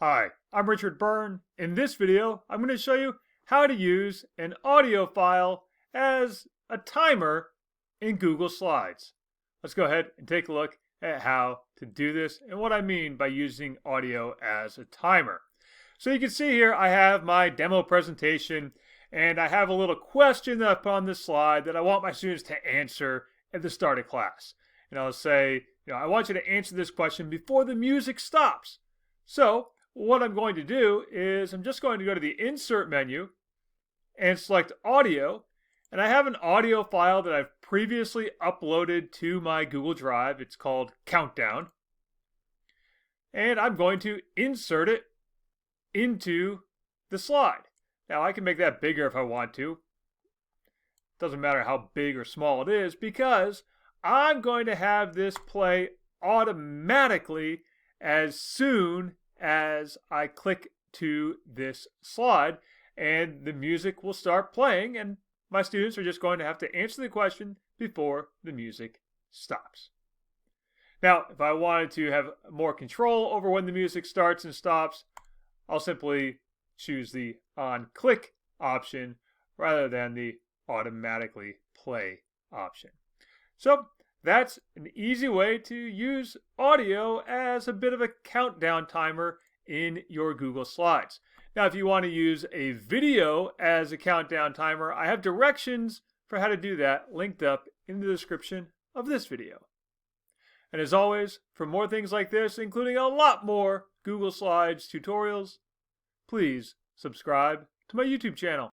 Hi, I'm Richard Byrne. In this video, I'm going to show you how to use an audio file as a timer in Google Slides. Let's go ahead and take a look at how to do this and what I mean by using audio as a timer. So you can see here I have my demo presentation and I have a little question that I put on this slide that I want my students to answer at the start of class. And I'll say, I want you to answer this question before the music stops. So what I'm going to do is I'm just going to go to the Insert menu and select Audio. And I have an audio file that I've previously uploaded to my Google Drive. It's called Countdown. And I'm going to insert it into the slide. Now I can make that bigger if I want to. Doesn't matter how big or small it is because I'm going to have this play automatically as soon as I click to this slide, and the music will start playing and my students are just going to have to answer the question before the music stops. Now, if I wanted to have more control over when the music starts and stops, I'll simply choose the on click option rather than the automatically play option. So that's an easy way to use audio as a bit of a countdown timer in your Google Slides. Now, if you want to use a video as a countdown timer, I have directions for how to do that linked up in the description of this video. And as always, for more things like this, including a lot more Google Slides tutorials, please subscribe to my YouTube channel.